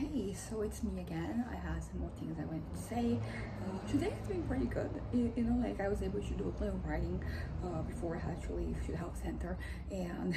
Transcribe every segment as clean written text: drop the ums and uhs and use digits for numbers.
Hey, so it's me again. I had some more things I wanted to say. Today has been pretty good. Like I was able to do a little writing before I had to leave to the health center, and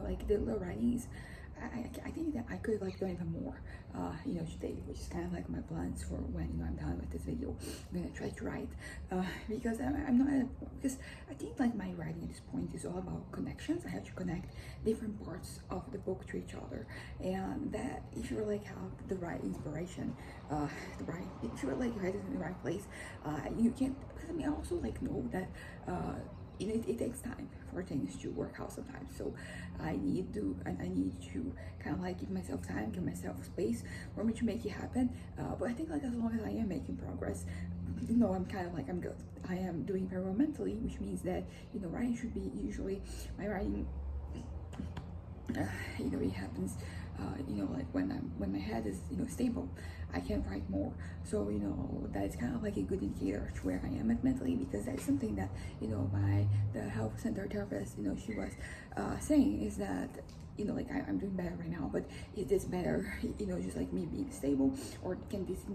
like the little writing is. I think that I could like done even more, today, which is kind of like my plans for when I'm done with this video. I'm gonna try to write because I'm not at a, because I think like my writing at this point is all about connections. I have to connect different parts of the book to each other, and that if you like have the right inspiration, if you're like headed in the right place, you can. Because I mean, I also like know that. It takes time for things to work out sometimes, so I need to kind of like give myself time, give myself space for me to make it happen. But I think like as long as I am making progress, I'm kind of like I'm good. I am doing very well mentally, which means that writing should be usually my writing. It happens. Like when my head is stable, I can write more. So that's kind of like a good indicator to where I am at mentally, because that's something that my the health center therapist she was saying is that like I'm doing better right now, but is this better just like me being stable, or can this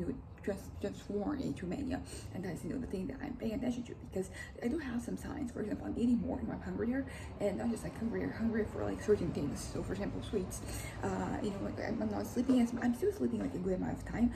transform into mania? And that's the thing that I'm paying attention to, because I do have some signs. For example, I'm eating more and I'm hungrier, and not just like hungrier for like certain things. So for example, sweets. Like I'm not sleeping as I'm still sleeping like a good amount of time.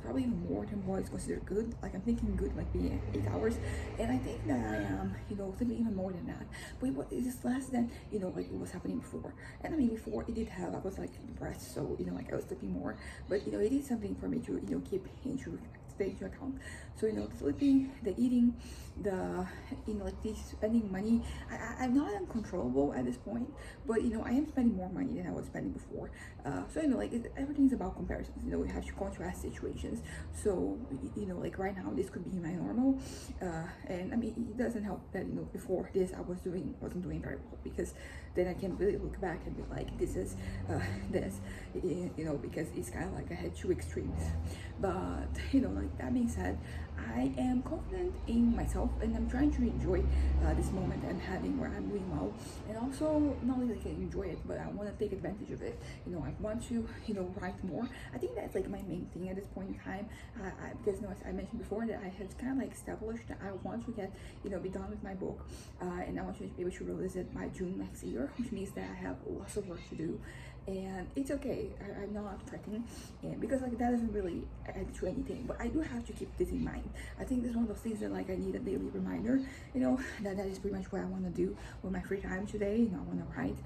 Probably even more than what is considered good. Like I'm thinking good like being 8 hours, and I think that I am sleeping even more than that. But it is less than like it was happening before. And I mean, before it did have, I was like depressed, so like I was sleeping more. But it is something for me to keep take into account. So the sleeping, the eating, the like the spending money. I'm not uncontrollable at this point, but I am spending more money than I was spending before. So like everything's about comparisons. We have to contrast situations. So like right now this could be my normal, and I mean it doesn't help that before this I wasn't doing very well, because then I can really look back and be like, this is this, because it's kind of like I had two extremes. But like that being said, I am confident in myself, and I'm trying to enjoy this moment I'm having where I'm doing well, and also not only like I enjoy it, but I want to take advantage of it. I want to write more. I think that's like my main thing at this point in time, because as I mentioned before, that I have kind of like established that I want to get be done with my book, and I want to be able to release it by June next year, which means that I have lots of work to do. And it's okay. I'm not fretting, and because like that doesn't really add to anything, but I do have to keep this in mind. I think this is one of those things that like I need a daily reminder, that is pretty much what I want to do with my free time today. I want to write.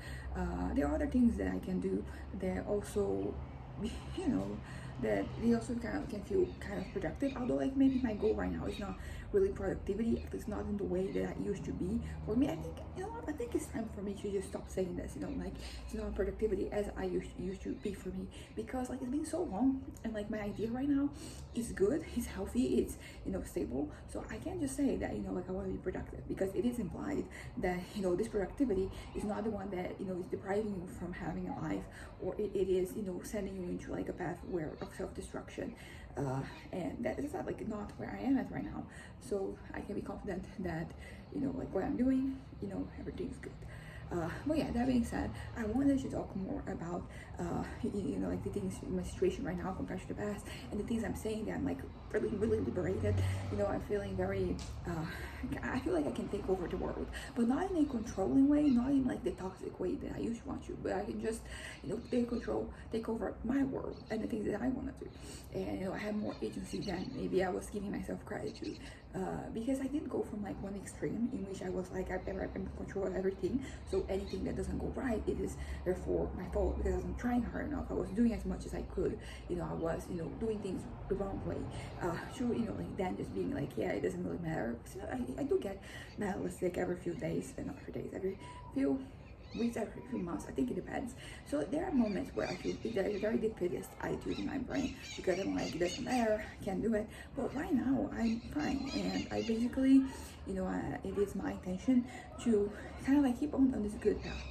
There are other things that I can do that also, that they also kind of can feel kind of productive. Although like maybe my goal right now is not really productivity, at least not in the way that I used to be. For me, I think I think it's time for me to just stop saying this. Like it's not productivity as I used to be for me, because like it's been so long, and like my idea right now is good, it's healthy, it's stable. So I can't just say that like I want to be productive, because it is implied that this productivity is not the one that is depriving you from having a life, or it is sending you into like a path where of self-destruction, and that is not where I am at right now. So I can be confident that like what I'm doing, everything's good. But yeah, that being said, I wanted to talk more about like the things in my situation right now compared to the past, and the things I'm saying that I'm like really liberated. I'm feeling very I feel like I can take over the world, but not in a controlling way, not in like the toxic way that I used to want to, but I can just take over my world and the things that I want to do. And I have more agency than maybe I was giving myself credit to, because I did go from like one extreme in which I was like I'm in control of everything, so anything that doesn't go right, it is therefore my fault, because I wasn't trying hard enough, I was doing as much as I could, I was doing things the wrong way, like then just being like, yeah, it doesn't really matter. So I do get nihilistic every few days, and not every days, every few weeks, every few months, I think it depends. So there are moments where I feel there is a very defeatist attitude in my brain, because I'm like, it doesn't matter, I can't do it. But right now I'm fine, and I basically it is my intention to kind of like keep on this good path,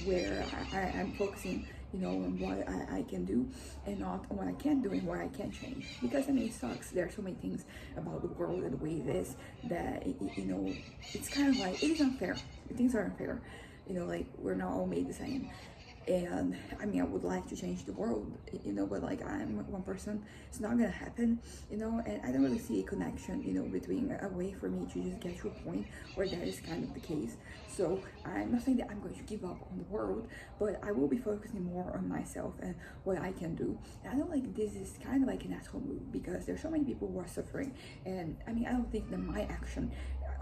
where I'm focusing on what I can do, and not on what I can't do and what I can't change. Because I mean, it sucks. There are so many things about the world and the way it is that it's kind of like it is unfair. Things are unfair. Like we're not all made the same. And I mean, I would like to change the world, but like I'm one person, it's not gonna happen, and I don't really see a connection, between a way for me to just get to a point where that is kind of the case. So I'm not saying that I'm going to give up on the world, but I will be focusing more on myself and what I can do. And I know like this is kind of like an asshole move because there's so many people who are suffering, and I mean, I don't think that my action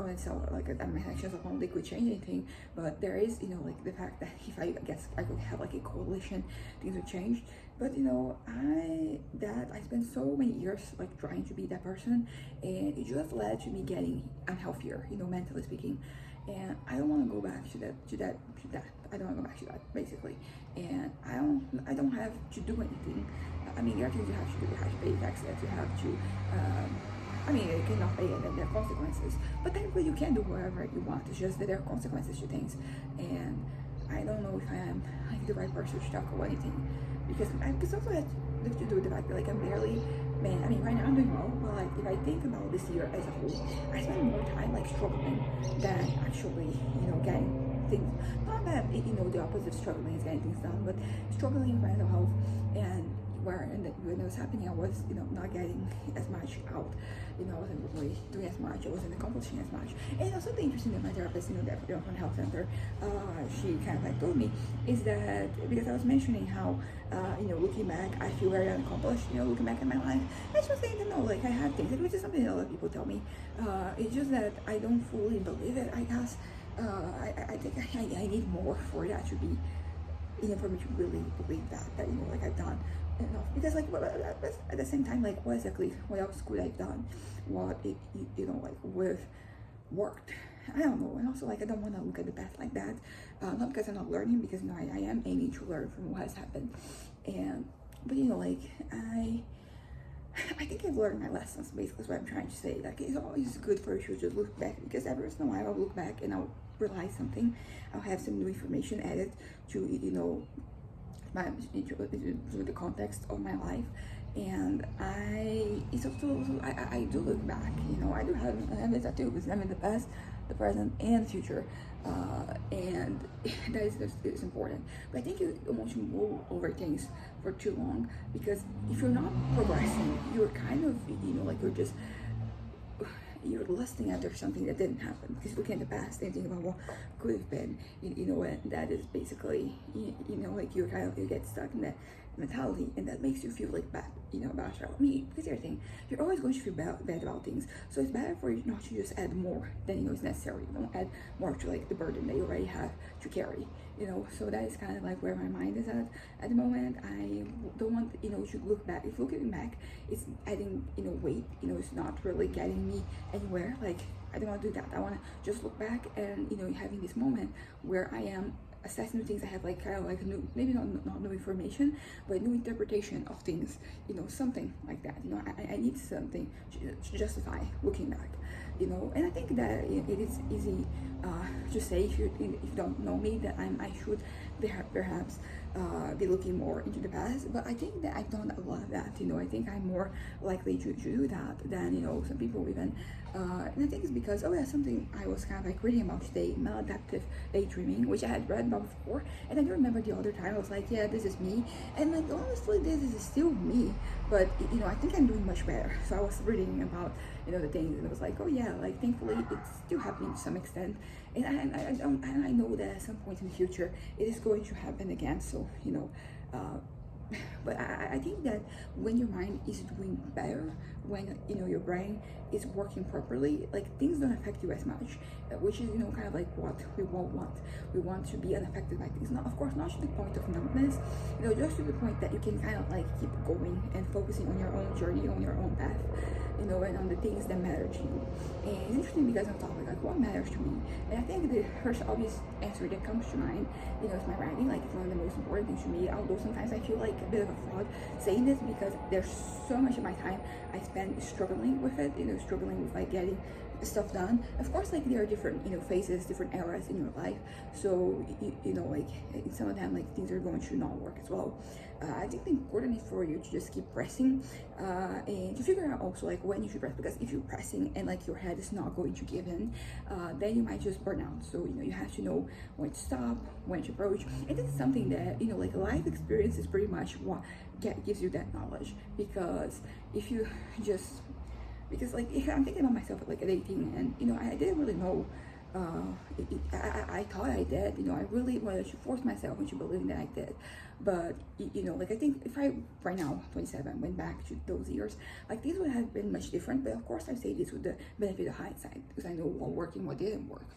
on itself, like my actions alone, they could change anything, but there is, like the fact that if I guess I could have like a coalition, things would change. But I spent so many years like trying to be that person, and it just led to me getting unhealthier, mentally speaking. And I don't want to go back to that. I don't want to go back to that, basically. And I don't have to do anything. I mean, there are things you have to do. You have to pay taxes. You have to. I mean, you cannot pay it, and there are consequences. But technically, you can do whatever you want. It's just that there are consequences to things. And I don't know if I am like the right person to talk about anything, because also has to do with the fact that like I'm barely. Man, I mean, right now I'm doing well, but like if I think about this year as a whole, I spend more time like struggling than actually, getting things. Not that the opposite of struggling is getting things done, but struggling with mental health, and when it was happening, I was not getting as much out. I wasn't really doing as much. I wasn't accomplishing as much. And something interesting that my therapist, that from health center, she kind of like told me is that because I was mentioning how looking back, I feel very unaccomplished. Looking back at my life, I just saying that no, like I have things, which is something that other people tell me. It's just that I don't fully believe it. I guess I think I need more for that to be, for me to really believe that like I've done enough. Because like at the same time, like what else could I've done? What it like with worked. I don't know. And also like I don't want to look at the past like that, not because I'm not learning, because I am aiming to learn from what has happened. And but like I think I've learned my lessons, basically is what I'm trying to say. Like it's always good for you to just look back, because every once in a while I'll look back and I'll realize something. I'll have some new information added to to the context of my life. And I do look back, I do have this tattoo, because I'm in the past, the present, and the future, and that is important. But I think you don't want to move over things for too long, because if you're not progressing, you're kind of like you're lusting after something that didn't happen, because looking at the past and thinking about what could have been, and that is basically like you get stuck in that mentality, and that makes you feel like bad about yourself. I mean, because everything, you're always going to feel bad about things, so it's better for you not to just add more than is necessary. Don't add more to like the burden that you already have to carry, so that is kind of like where my mind is at the moment. I don't want to look back. If looking back it's adding weight, it's not really getting me anywhere. Like I don't want to do that. I want to just look back and having this moment where I am assessing new things. I have like kind of like new, maybe not new information, but new interpretation of things, something like that. I need something to justify looking back, and I think that it is easy to say, if you don't know me, that I should perhaps be looking more into the past. But I think that I've done a lot of that. I think I'm more likely to do that than some people even. And I think it's because something I was kind of like reading about today, maladaptive daydreaming, which I had read about before, and I do remember the other time I was like, yeah, this is me, and like honestly this is still me, but I think I'm doing much better. So I was reading about the things, and it was like, oh yeah, like thankfully it's still happening to some extent, and I know that at some point in the future it is going to happen again. So but I think that when your mind is doing better, when your brain is working properly, like things don't affect you as much, which is kind of like what we want. We want to be unaffected by things. Not, of course, not to the point of numbness, just to the point that you can kind of like keep going and focusing on your own journey, on your own path, and on the things that matter to you. And it's interesting because I'm talking like what matters to me, and I think the first obvious answer that comes to mind, is my writing. Like it's one of the most important things to me. Although sometimes I feel like a bit of a fraud saying this, because there's so much of my time I spend struggling with it, struggling with like getting stuff done. Of course, like there are different, phases, different eras in your life. So like in some of them, like things are going to not work as well. I think the important is for you to just keep pressing, and to figure out also like when you should press, because if you're pressing and like your head is not going to give in, then you might just burn out. So you have to know when to stop, when to approach. And this is something that like life experience is pretty much what gives you that knowledge. Because if you just, because like if I'm thinking about myself at like at 18, and I didn't really know, I thought I did, I really wanted to force myself into believing that I did. But like I think if I right now 27 went back to those years, like things would have been much different. But of course I say this with the benefit of hindsight, because I know what worked and what didn't work.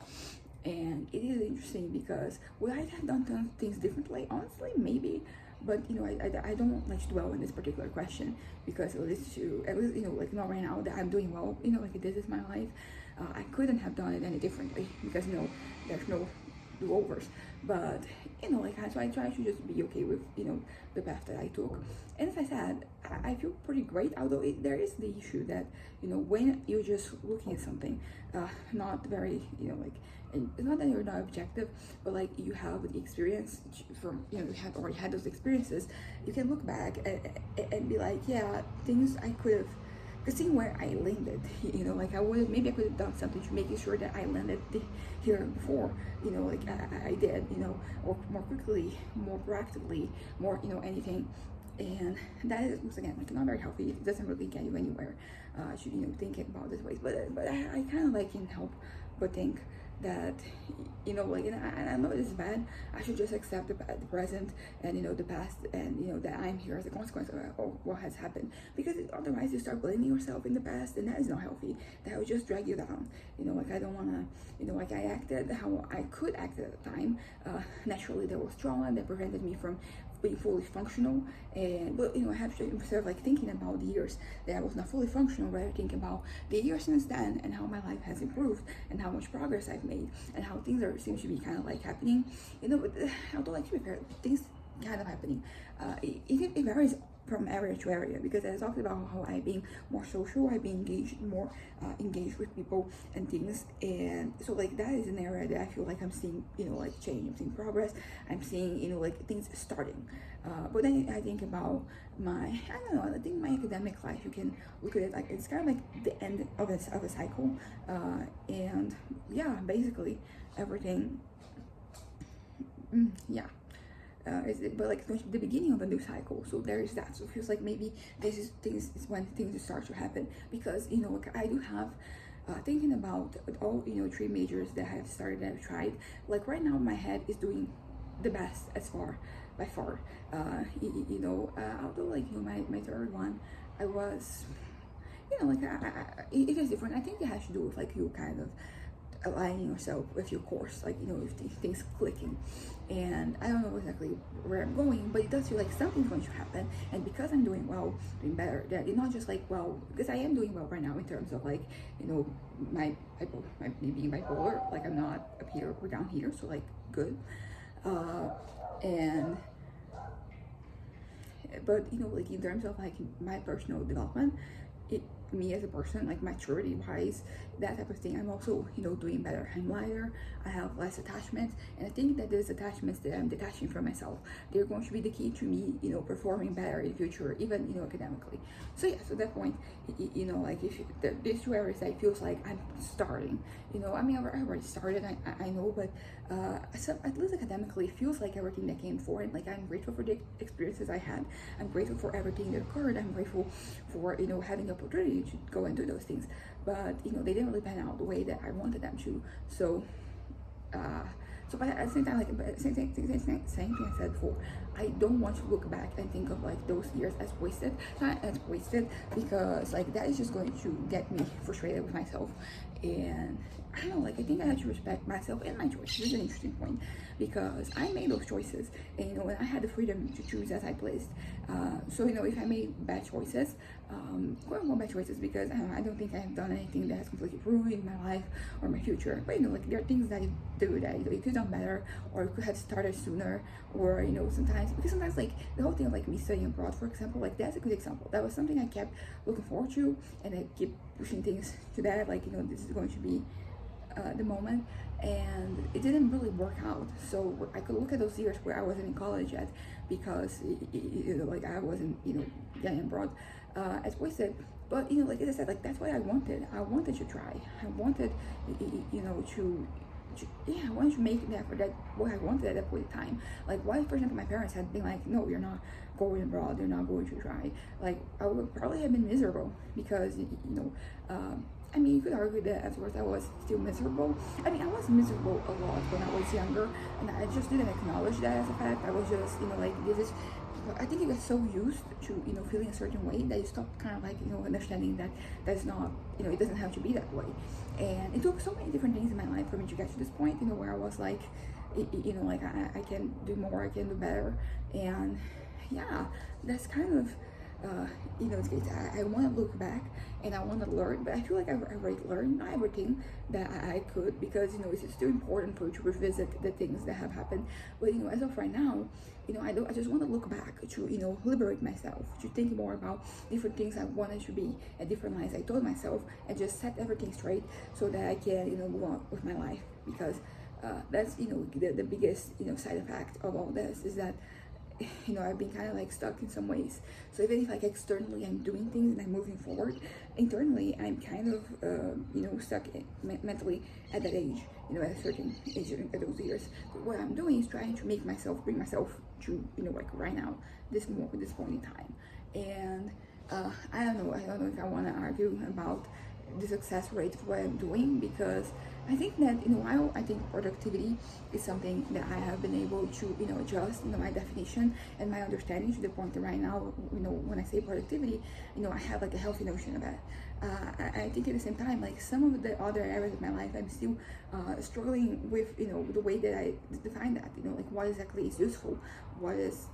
And it is interesting because would I have done things differently? Honestly, maybe. But I don't like to dwell on this particular question, because at least like not right now that I'm doing well, like this is my life. I couldn't have done it any differently, because there's no do-overs. But like so I try to just be okay with the path that I took. And as I said, I feel pretty great, although there is the issue that when you're just looking at something not very like, and it's not that you're not objective, but like you have the experience from you have already had those experiences, you can look back and be like, yeah, things I could have, because seeing where I landed, like maybe I could have done something to make sure that I landed here before, like I did, or more quickly, more proactively, more, anything. And that is, once again, like not very healthy. It doesn't really get you anywhere, thinking about this way. But I kind of like can't help but think that like, and I know this is bad. I should just accept the present and the past, and that I'm here as a consequence of what has happened. Because otherwise you start blaming yourself in the past, and that is not healthy. That will just drag you down. Like I don't want to, like I acted how I could act at the time. Naturally there was trauma that prevented me from being fully functional. But I have to, instead of like thinking about the years that I was not fully functional, rather think about the years since then and how my life has improved and how much progress I've made and how things seem to be kind of like happening. But although like to be fair, things kind of happening. It varies from area to area, because I talked about how I've been more social, I've been engaged with people and things, and so like that is an area that I feel like I'm seeing like change, I'm seeing progress, I'm seeing like things starting. But then I think about I think my academic life, you can look at it like it's kind of like the end of a cycle, and yeah, basically everything, yeah. But like the beginning of a new cycle, so there is that. So it feels like maybe this is when things start to happen, because like I do have thinking about all 3 majors that I have started, that I've tried, like right now my head is doing the best by far. Although like my third one, I was like it is different. I think it has to do with like you kind of aligning yourself with your course, like with things clicking. And I don't know exactly where I'm going, but it does feel like something's going to happen. And because I'm doing well, doing better, that it's not just like, well, because I am doing well right now in terms of like my me being bipolar, like I'm not up here or down here, so like good. And but like in terms of like my personal development, me as a person, like maturity wise, that type of thing, I'm also doing better. I'm lighter, I have less attachments, and I think that those attachments that I'm detaching from myself, they're going to be the key to me performing better in the future, even academically. So yeah, so that point, like if these 2 areas, it feels like I'm starting, I mean I already started, I know, but so at least academically it feels like everything that came forward, like I'm grateful for the experiences I had, I'm grateful for everything that occurred, I'm grateful for having the opportunity to go and do those things. But they didn't really pan out the way that I wanted them to. So but at the same time, like same thing I said before, I don't want to look back and think of like those years as wasted. Not as wasted, because like that is just going to get me frustrated with myself. And I don't know, like I think I have to respect myself and my choice. This is an interesting point. because I made those choices, and and I had the freedom to choose as I pleased. So if I made bad choices, quote unquote bad choices, because I don't think I have done anything that has completely ruined my life or my future. But like there are things that you do that you could have done better, or you could have started sooner, or sometimes like the whole thing of like me studying abroad, for example, like that's a good example. That was something I kept looking forward to, and I keep pushing things to that, like this is going to be the moment, and it didn't really work out. So I could look at those years where I wasn't in college yet, because like I wasn't getting abroad as wasted. But like as I said, like that's what I wanted. I wanted to try. I wanted I wanted to make that for that what I wanted at that point in time. Like, why, for example, my parents had been like, no, you're not going abroad, you're not going to try. Like, I would probably have been miserable, because I mean, you could argue that afterwards I was still miserable. I mean, I was miserable a lot when I was younger, and I just didn't acknowledge that as a fact. I was just like, this is, I think you get so used to feeling a certain way that you stop kind of like understanding that that's not it doesn't have to be that way. And it took so many different things in my life for me to get to this point where I was like like I can do more, I can do better. And yeah, that's kind of I want to look back and I want to learn, but I feel like I've already learned not everything that I could, because it's still important for you to revisit the things that have happened. But as of right now, I just want to look back to liberate myself, to think more about different things I wanted to be and different lies I told myself, and just set everything straight so that I can move on with my life. Because that's the biggest side effect of all this is that I've been kind of like stuck in some ways. So even if like externally I'm doing things and I'm moving forward, internally I'm kind of stuck mentally at that age, at a certain age at those years. So what I'm doing is trying to bring myself to like right now, this point in time. And I don't know if I want to argue about the success rate of what I'm doing, because I think that while I think productivity is something that I have been able to adjust my definition and my understanding to the point that right now when I say productivity I have like a healthy notion of that. I think at the same time, like some of the other areas of my life I'm still struggling with the way that I define that, like what exactly is useful, what is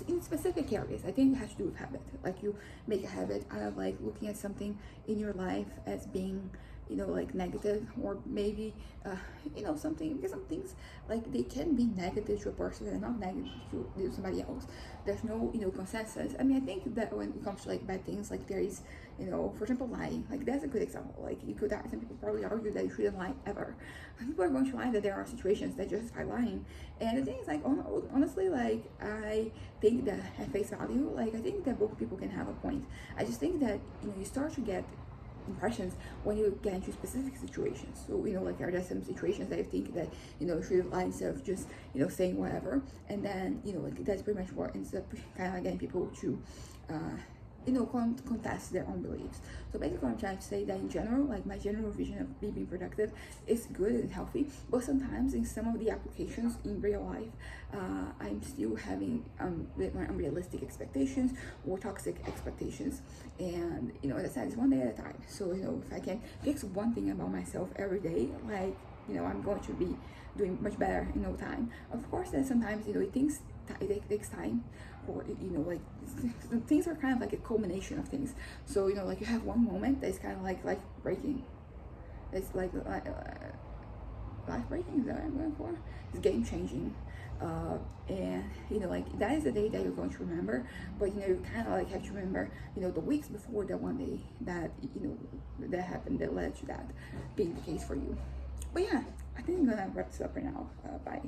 in specific areas. I think it has to do with habit. Like you make a habit out of like looking at something in your life as being like negative, or maybe something, because some things like they can be negative to a person and not negative to somebody else. There's no consensus. I mean, I think that when it comes to like bad things, like there is for example lying, like that's a good example. Like you could, some people probably argue that you shouldn't lie ever. People are going to lie that there are situations that justify lying. And the thing is, like honestly, like I think that at face value, like I think that both people can have a point. I just think that you start to get impressions when you get into specific situations. So like are there some situations that you think that you should lie instead of just saying whatever, and then like that's pretty much what ends up kind of like getting people to contest their own beliefs. So basically what I'm trying to say, that in general, like my general vision of me being productive is good and healthy, but sometimes in some of the applications in real life I'm still having my unrealistic expectations or toxic expectations. And as I said, it's one day at a time. So if I can fix one thing about myself every day, like I'm going to be doing much better in no time. Of course that sometimes it takes time, or like things are kind of like a culmination of things. So like you have one moment that's kind of like life breaking. It's like life breaking, is that what I'm going for? It's game changing. And like that is the day that you're going to remember, but you kind of like have to remember the weeks before that one day that that happened, that led to that being the case for you. But yeah, I think I'm gonna wrap this up right now. Bye.